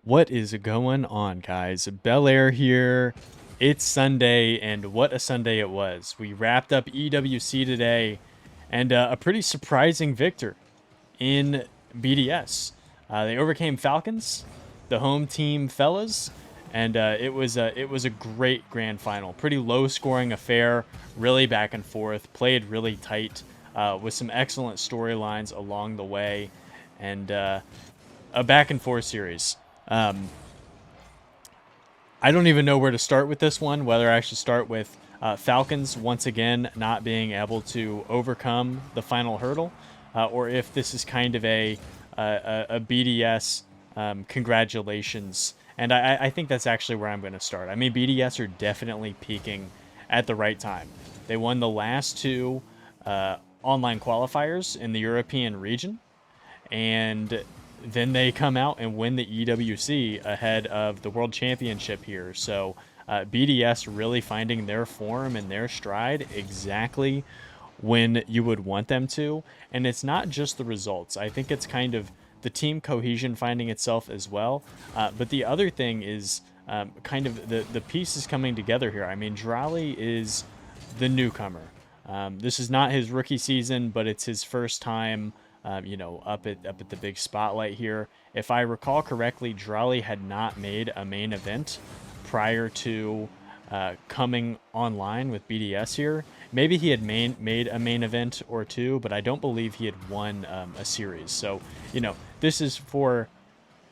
What is going on, guys? Bel Air here. It's Sunday, and what a Sunday it was. We wrapped up EWC today, and a pretty surprising victor in BDS. They overcame Falcons, the home team fellas, and it was a great grand final. Pretty low scoring affair, really back and forth, played really tight, with some excellent storylines along the way, and a back and forth series. Um, I don't even know where to start with this one, whether I should start with Falcons once again not being able to overcome the final hurdle, or if this is kind of a BDS congratulations. And I think that's actually where I'm going to start. I mean, BDS are definitely peaking at the right time. They won the last two online qualifiers in the European region, and then they come out and win the EWC ahead of the World Championship here. So BDS really finding their form and their stride exactly when you would want them to. And it's not just the results. I think it's kind of the team cohesion finding itself as well. But the other thing is kind of the pieces coming together here. I mean, Drali is the newcomer. This is not his rookie season, but it's his first time up at the big spotlight here. If I recall correctly, Drali had not made a main event prior to coming online with BDS here. Maybe he had made a main event or two, but I don't believe he had won a series. So, this is for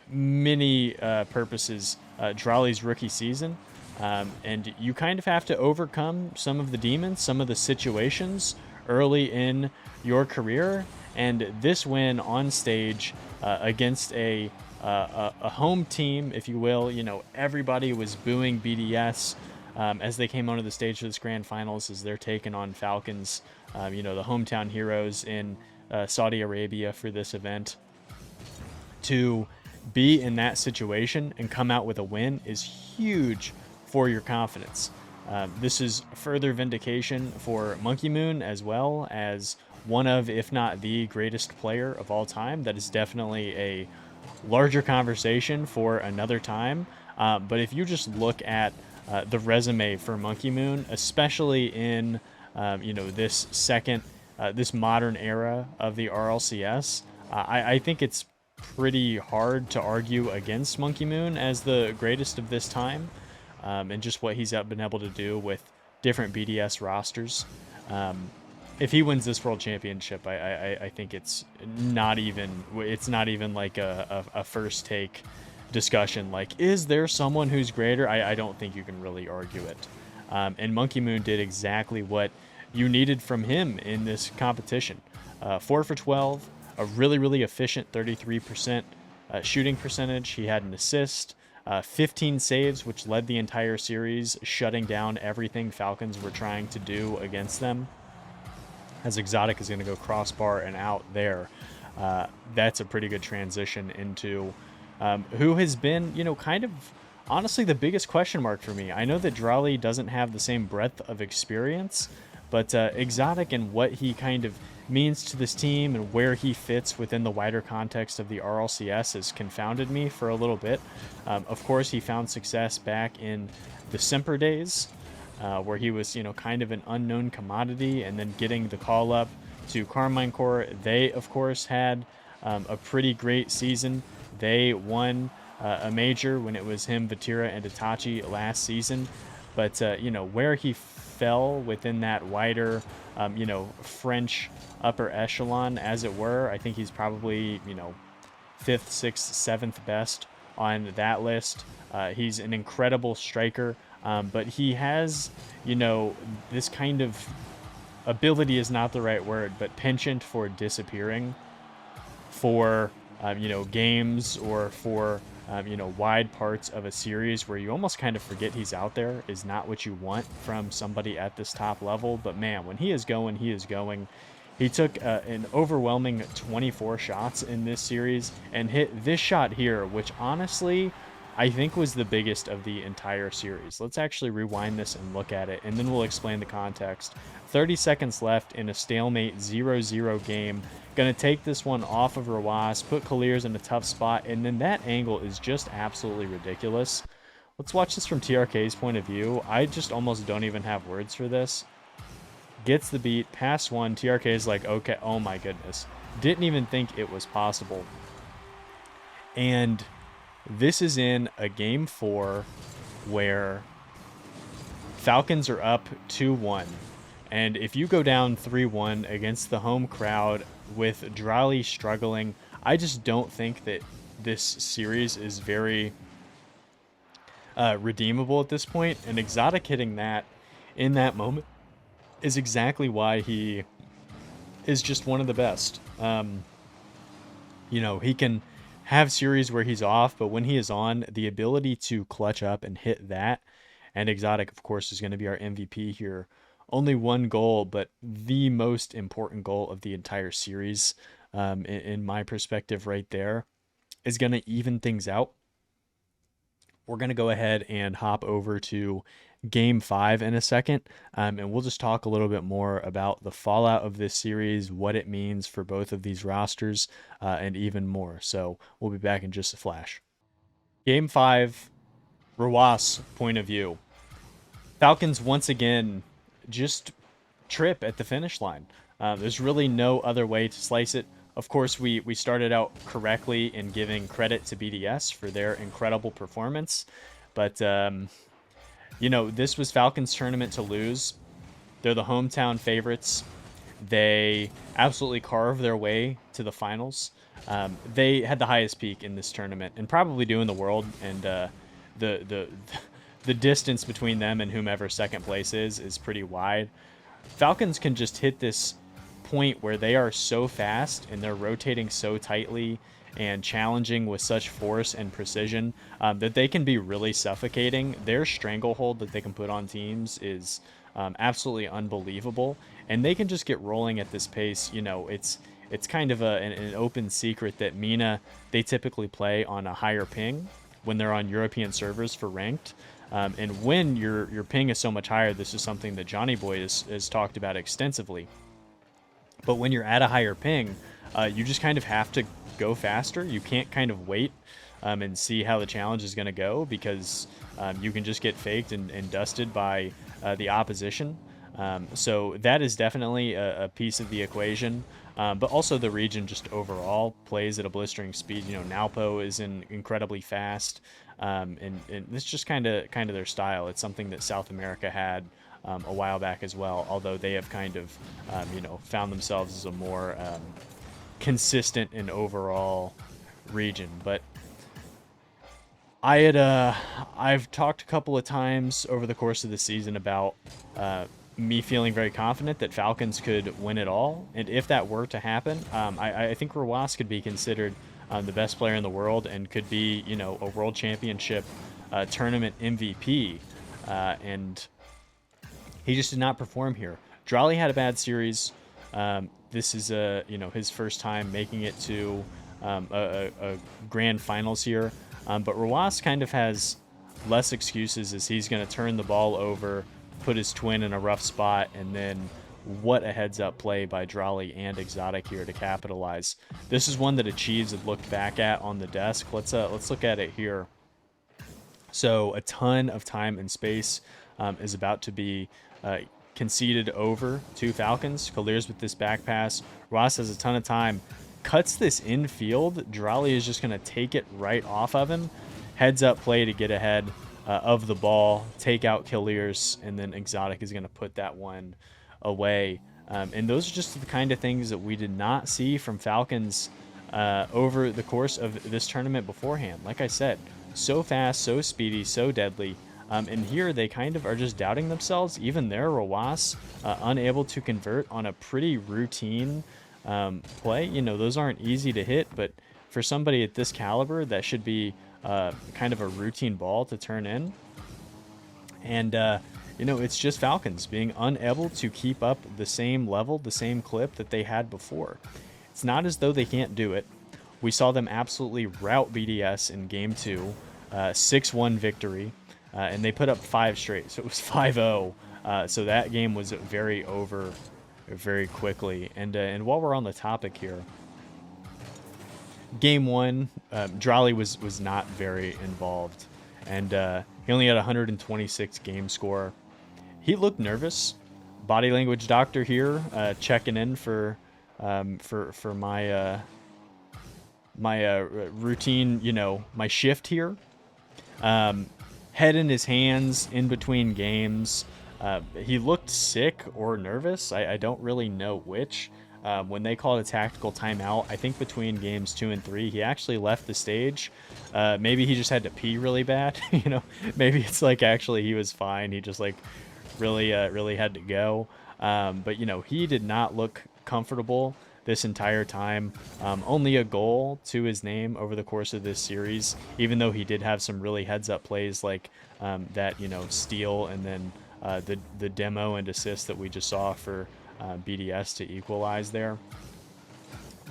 many purposes Drali's rookie season. And you kind of have to overcome some of the demons, some of the situations early in your career. And this win on stage against a home team, if you will, everybody was booing BDS as they came onto the stage for this grand finals as they're taking on Falcons, the hometown heroes in Saudi Arabia for this event. To be in that situation and come out with a win is huge for your confidence. This is further vindication for Monkey Moon, as well as one of, if not the greatest player of all time. That is definitely a larger conversation for another time. But if you just look at the resume for Monkey Moon, especially in this modern era of the RLCS, I think it's pretty hard to argue against Monkey Moon as the greatest of this time, and just what he's been able to do with different BDS rosters. If he wins this world championship, I think it's not even like a first take discussion. Like, is there someone who's greater? I don't think you can really argue it. And Monkey Moon did exactly what you needed from him in this competition. 4 for 12, a really, really efficient 33% shooting percentage. He had an assist, 15 saves, which led the entire series, shutting down everything Falcons were trying to do against them. As ExoTiik is going to go crossbar and out there. That's a pretty good transition into who has been, kind of honestly the biggest question mark for me. I know that Drali doesn't have the same breadth of experience, but ExoTiik and what he kind of means to this team and where he fits within the wider context of the RLCS has confounded me for a little bit. Of course, he found success back in the Semper days, where he was, kind of an unknown commodity, and then getting the call up to Carmine Corps. They, of course, had a pretty great season. They won a major when it was him, Vatira, and Itachi last season. But, where he fell within that wider, French upper echelon, as it were, I think he's probably, 5th, 6th, 7th best on that list. He's an incredible striker. But he has, this kind of ability is not the right word, but penchant for disappearing for, games or for, wide parts of a series where you almost kind of forget he's out there is not what you want from somebody at this top level. But man, when he is going, he is going. He took an overwhelming 24 shots in this series and hit this shot here, which honestly, I think was the biggest of the entire series. Let's actually rewind this and look at it, and then we'll explain the context. 30 seconds left in a stalemate 0-0 game. Going to take this one off of Rawas, put Kaliers in a tough spot, and then that angle is just absolutely ridiculous. Let's watch this from TRK's point of view. I just almost don't even have words for this. Gets the beat, pass one, TRK is like, okay, oh my goodness. Didn't even think it was possible. And this is in a game 4 where Falcons are up 2-1. And if you go down 3-1 against the home crowd with Drali struggling, I just don't think that this series is very redeemable at this point. And ExoTiik hitting that in that moment is exactly why he is just one of the best. You know, he can have series where he's off, but when he is on, the ability to clutch up and hit that, and ExoTiik, of course, is going to be our MVP here. Only one goal, but the most important goal of the entire series, in my perspective right there, is going to even things out. We're going to go ahead and hop over to Game 5 in a second, and we'll just talk a little bit more about the fallout of this series, what it means for both of these rosters, and even more. So we'll be back in just a flash. Game 5, Rawas point of view. Falcons once again just trip at the finish line. There's really no other way to slice it. Of course, we started out correctly in giving credit to BDS for their incredible performance. But, you know, this was Falcons' tournament to lose. They're the hometown favorites. They absolutely carved their way to the finals. They had the highest peak in this tournament and probably do in the world. And the distance between them and whomever second place is pretty wide. Falcons can just hit this point where they are so fast and they're rotating so tightly and challenging with such force and precision that they can be really suffocating. Their stranglehold that they can put on teams is absolutely unbelievable, and they can just get rolling at this pace. You know, it's kind of an open secret that MENA, they typically play on a higher ping when they're on European servers for ranked. And when your ping is so much higher, this is something that Johnny Boy has talked about extensively. But when you're at a higher ping, you just kind of have to go faster. You can't kind of wait and see how the challenge is going to go, because you can just get faked and dusted by the opposition. So that is definitely a piece of the equation. But also the region just overall plays at a blistering speed. You know, Nalpo is incredibly fast. And it's just kind of their style. It's something that South America had a while back as well, although they have kind of, you know, found themselves as a more consistent and overall region. But I've talked a couple of times over the course of the season about me feeling very confident that Falcons could win it all, and if that were to happen, I think Rawas could be considered the best player in the world and could be, you know, a world championship tournament MVP, and he just did not perform here. Drali had a bad series. This is you know, his first time making it to a grand finals here, but Rawas kind of has less excuses, as he's going to turn the ball over, put his twin in a rough spot, and then what a heads-up play by Drali and ExoTiik here to capitalize. This is one that Achieves had looked back at on the desk. Let's look at it here. So a ton of time and space is about to be conceded over to Falcons. Kaliers with this back pass. Ross has a ton of time. Cuts this infield. Drali is just going to take it right off of him. Heads-up play to get ahead of the ball, take out Kaliers, and then ExoTiik is going to put that one away. And those are just the kind of things that we did not see from Falcons over the course of this tournament beforehand. Like I said, so fast, so speedy, so deadly. And here they kind of are just doubting themselves. Even there, Rawas unable to convert on a pretty routine play. You know, those aren't easy to hit, but for somebody at this caliber, that should be kind of a routine ball to turn in. And you know, it's just Falcons being unable to keep up the same level, the same clip that they had before. It's not as though they can't do it. We saw them absolutely rout BDS in Game 2, 6-1 victory, and they put up 5 straight, so it was 5-0. So that game was very over very quickly. And while we're on the topic here, game one, Drolly was not very involved, and he only had 126 game score. He looked nervous. Body language doctor here, checking in for my my routine, my shift here. Head in his hands in between games. He looked sick or nervous. I don't really know which. When they called a tactical timeout, I think between games 2 and 3, he actually left the stage. Maybe he just had to pee really bad. Maybe it's like actually he was fine. He just like really had to go. But he did not look comfortable this entire time. Only a goal to his name over the course of this series, even though he did have some really heads-up plays like that, steal and then the demo and assist that we just saw for BDS to equalize there.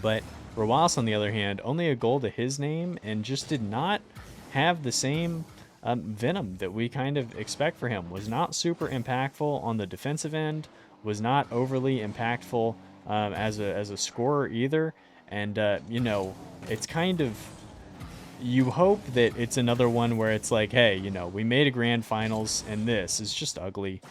But Rawas, on the other hand, only a goal to his name and just did not have the same venom that we kind of expect for him. Was not super impactful on the defensive end, was not overly impactful as a scorer either. And, it's kind of, you hope that it's another one where it's like, hey, we made a grand finals and this is just ugly.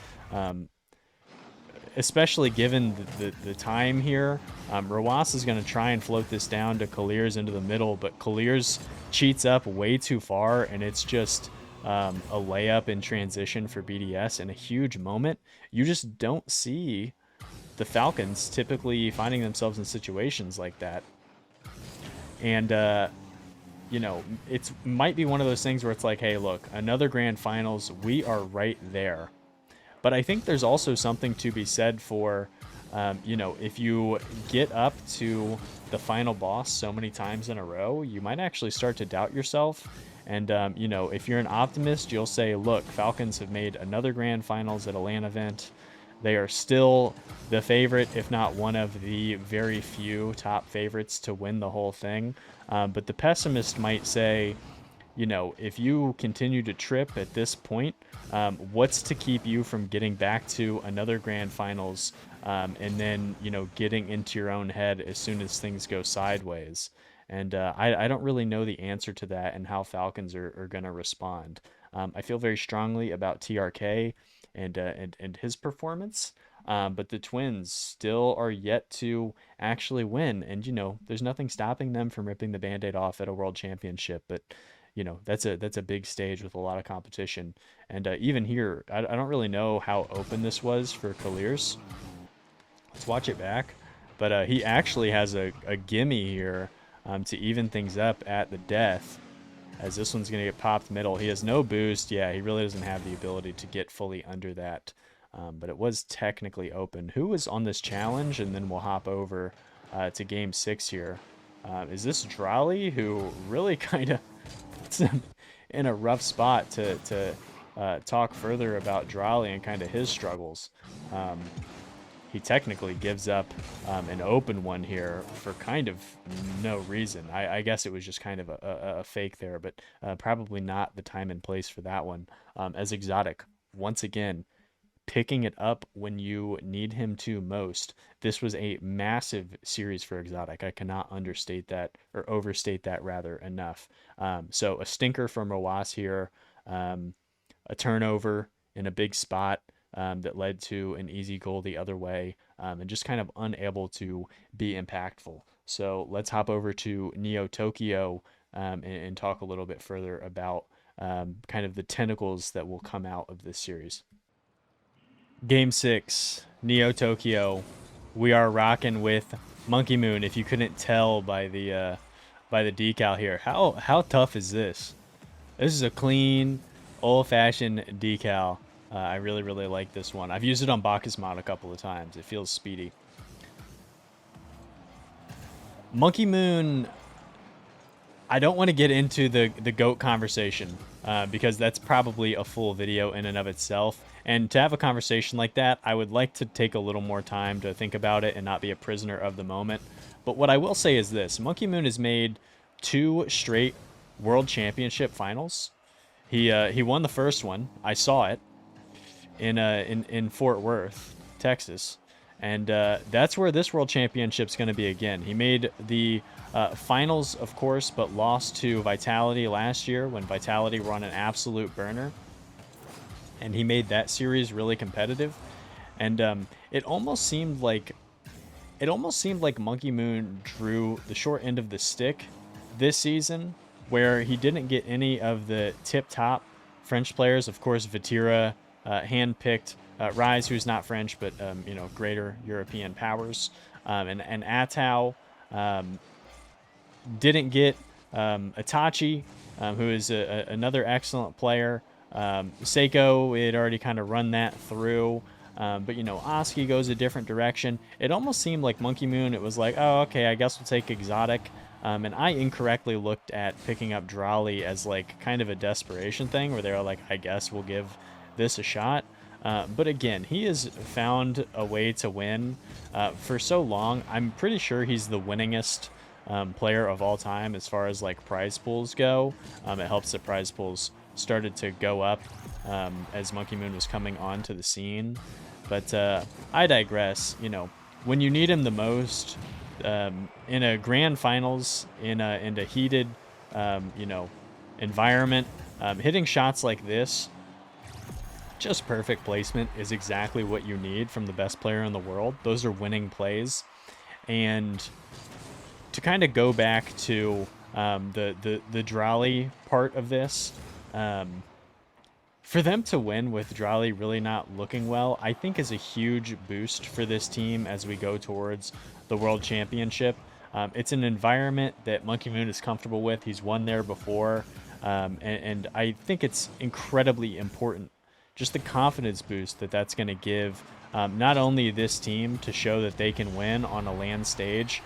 Especially given the time here. Rawas is going to try and float this down to Kalir's into the middle, but Kalir's cheats up way too far, and it's just a layup in transition for BDS in a huge moment. You just don't see the Falcons typically finding themselves in situations like that. And, it might be one of those things where it's like, hey, look, another grand finals, we are right there. But I think there's also something to be said for, if you get up to the final boss so many times in a row, you might actually start to doubt yourself. And, if you're an optimist, you'll say, look, Falcons have made another grand finals at a LAN event. They are still the favorite, if not one of the very few top favorites to win the whole thing. But the pessimist might say, if you continue to trip at this point, what's to keep you from getting back to another grand finals and then, getting into your own head as soon as things go sideways? And I don't really know the answer to that and how Falcons are going to respond. I feel very strongly about TRK and his performance. But the Twins still are yet to actually win. And, there's nothing stopping them from ripping the Band-Aid off at a world championship. But, that's a big stage with a lot of competition. And even here, I don't really know how open this was for Kalir's. Let's watch it back. But he actually has a gimme here to even things up at the death, as this one's going to get popped middle. He has no boost. Yeah, he really doesn't have the ability to get fully under that. But it was technically open. Who was on this challenge? And then we'll hop over to game 6 here. Is this Drolly, who really kind of puts him in a rough spot to talk further about Drolly and kind of his struggles? He technically gives up an open one here for kind of no reason. I guess it was just kind of a fake there, but probably not the time and place for that one. As ExoTiik, once again, picking it up when you need him to most. This was a massive series for ExoTiik. I cannot understate that, or overstate that rather, enough. So a stinker from Rawas here, a turnover in a big spot that led to an easy goal the other way, and just kind of unable to be impactful. So let's hop over to Neo Tokyo and talk a little bit further about kind of the tentacles that will come out of this series. Game 6, Neo Tokyo. We are rocking with Monkey Moon. If you couldn't tell by the decal here, how tough is this? This is a clean, old-fashioned decal. I really like this one. I've used it on Bacchus mod a couple of times. It feels speedy. Monkey Moon, I don't want to get into the GOAT conversation because that's probably a full video in and of itself. And to have a conversation like that, I would like to take a little more time to think about it and not be a prisoner of the moment. But what I will say is this. Monkey Moon has made 2 straight World Championship finals. He won the first one. I saw it in Fort Worth, Texas. And that's where this World Championship's going to be again. He made the finals, of course, but lost to Vitality last year when Vitality were on an absolute burner. And he made that series really competitive. And it almost seemed like Monkey Moon drew the short end of the stick this season, where he didn't get any of the tip-top French players. Of course, Vatira handpicked Rise, who's not French, but greater European powers, and Atau didn't get Itachi, who is another excellent player. Seiko, it already kind of run that through. But, Oski goes a different direction. It almost seemed like Monkey Moon, it was like, oh, okay, I guess we'll take ExoTiik. And I incorrectly looked at picking up Drali as, like, kind of a desperation thing, where they were like, I guess we'll give this a shot. But again, he has found a way to win for so long. I'm pretty sure he's the winningest player of all time as far as, like, prize pools go. It helps that prize pools started to go up as Monkey Moon was coming onto the scene. But I digress. When you need him the most, in a grand finals, in a heated, environment, hitting shots like this, just perfect placement is exactly what you need from the best player in the world. Those are winning plays. And to kind of go back to the Drali part of this, for them to win with Drali really not looking well, I think is a huge boost for this team as we go towards the World Championship. It's an environment that Monkey Moon is comfortable with. He's won there before, and I think it's incredibly important. Just the confidence boost that's going to give not only this team to show that they can win on a land stage.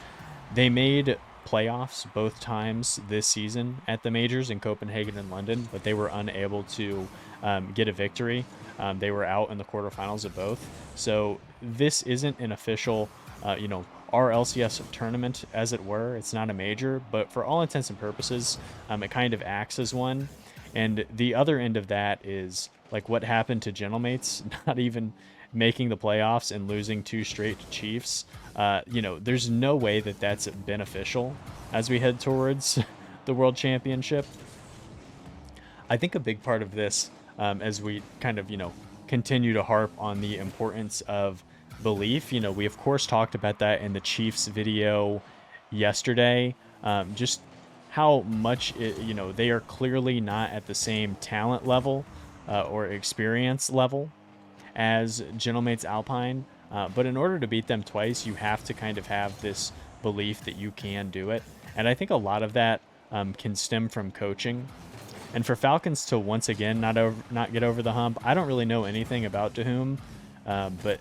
They made playoffs both times this season at the majors in Copenhagen and London, but they were unable to get a victory. They were out in the quarterfinals of both. So this isn't an official, RLCS tournament, as it were. It's not a major, but for all intents and purposes, it kind of acts as one. And the other end of that is like what happened to Gentlemates, not even making the playoffs and losing 2 straight to Chiefs. There's no way that that's beneficial as we head towards the World Championship. I think a big part of this, as we kind of, continue to harp on the importance of belief, we of course talked about that in the Chiefs video yesterday, just how much, they are clearly not at the same talent level or experience level as Gentlemates Alpine. But in order to beat them twice, you have to kind of have this belief that you can do it. And I think a lot of that can stem from coaching. And for Falcons to once again not get over the hump, I don't really know anything about Dahum. But,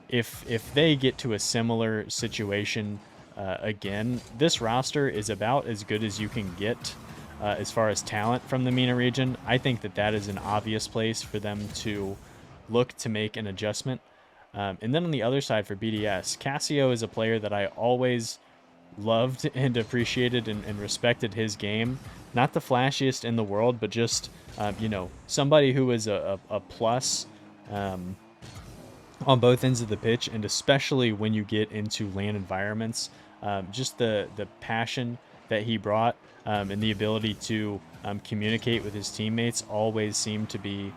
if they get to a similar situation again, this roster is about as good as you can get as far as talent from the MENA region. I think that is an obvious place for them to look to make an adjustment. And then on the other side for BDS, Cassio is a player that I always loved and appreciated and respected his game. Not the flashiest in the world, but just, somebody who is a plus on both ends of the pitch, and especially when you get into LAN environments. Just the passion that he brought and the ability to communicate with his teammates always seemed to be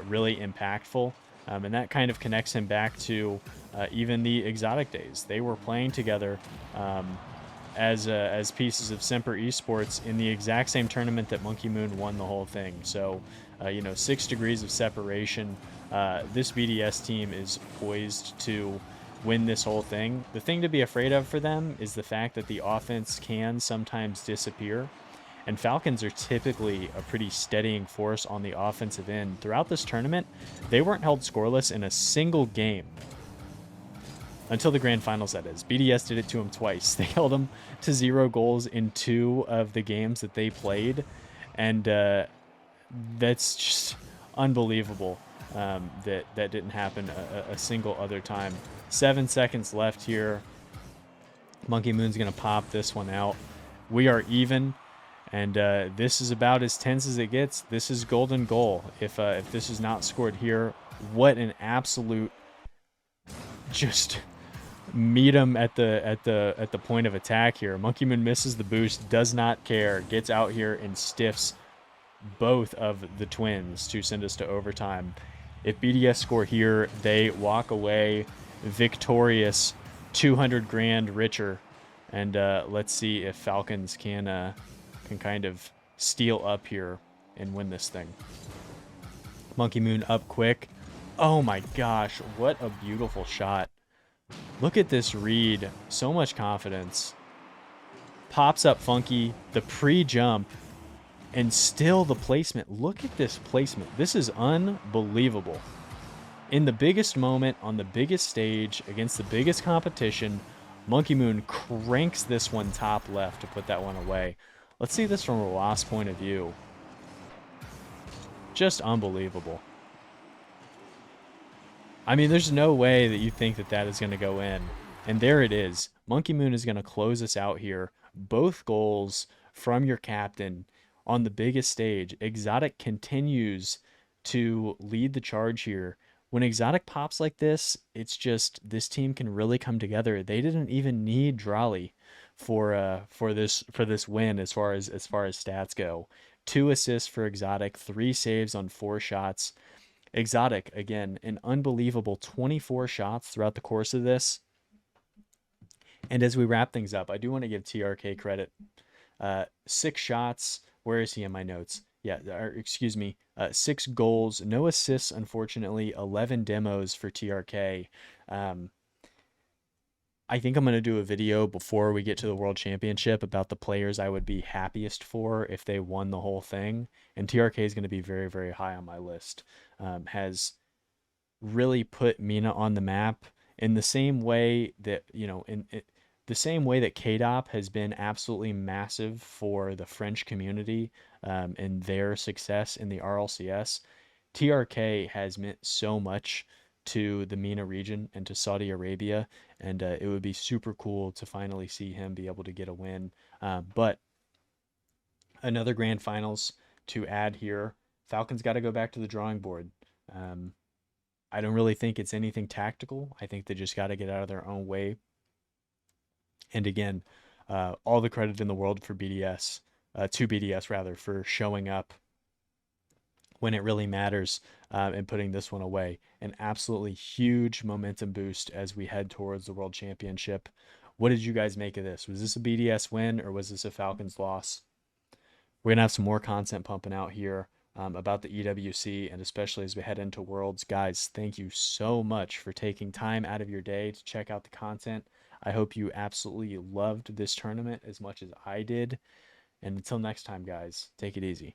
really impactful. And that kind of connects him back to even the ExoTiik days. They were playing together as pieces of Semper Esports in the exact same tournament that Monkey Moon won the whole thing. So, 6 degrees of separation. This BDS team is poised to win this whole thing. The thing to be afraid of for them is the fact that the offense can sometimes disappear. And Falcons are typically a pretty steadying force on the offensive end. Throughout this tournament, they weren't held scoreless in a single game. Until the grand finals, that is. BDS did it to them twice. They held them to 0 goals in 2 of the games that they played. And that's just unbelievable that didn't happen a single other time. 7 seconds left here. Monkey Moon's going to pop this one out. We are even. And this is about as tense as it gets. This is golden goal. If this is not scored here, what an absolute just meet him at the point of attack here. Monkey Moon misses the boost, does not care, gets out here and stiffs both of the twins to send us to overtime. If BDS score here, they walk away victorious, 200 grand richer. And let's see if Falcons can kind of steal up here and win this thing. Monkey Moon up quick. Oh my gosh, what a beautiful shot. Look at this read. So much confidence. Pops up funky. The pre-jump. And still the placement. Look at this placement. This is unbelievable. In the biggest moment, on the biggest stage, against the biggest competition, Monkey Moon cranks this one top left to put that one away. Let's see this from a Wasp point of view. Just unbelievable. I mean, there's no way that you think that that is going to go in. And there it is. Monkey Moon is going to close us out here. Both goals from your captain on the biggest stage. ExoTiik continues to lead the charge here. When ExoTiik pops like this, it's just this team can really come together. They didn't even need Drolly for this win as far as stats go. 2 assists for ExoTiik, 3 saves on 4 shots. ExoTiik, again, an unbelievable 24 shots throughout the course of this. And as we wrap things up, I do want to give TRK credit. 6 shots. Where is he in my notes? Yeah, excuse me. 6 goals, no assists, unfortunately. 11 demos for TRK. I think I'm going to do a video before we get to the World Championship about the players I would be happiest for if they won the whole thing. And TRK is going to be very, very high on my list. Has really put Mina on the map in the same way that, the same way that KDOP has been absolutely massive for the French community and their success in the RLCS. TRK has meant so much to the MENA region and to Saudi Arabia, and it would be super cool to finally see him be able to get a win. But another grand finals to add here. Falcons got to go back to the drawing board. I don't really think it's anything tactical. I think they just got to get out of their own way. And again, all the credit in the world for BDS, to BDS rather, for showing up when it really matters and putting this one away. An absolutely huge momentum boost as we head towards the World Championship. What did you guys make of this? Was this a BDS win or was this a Falcons loss? We're going to have some more content pumping out here about the EWC, and especially as we head into Worlds. Guys, thank you so much for taking time out of your day to check out the content. I hope you absolutely loved this tournament as much as I did. And until next time, guys, take it easy.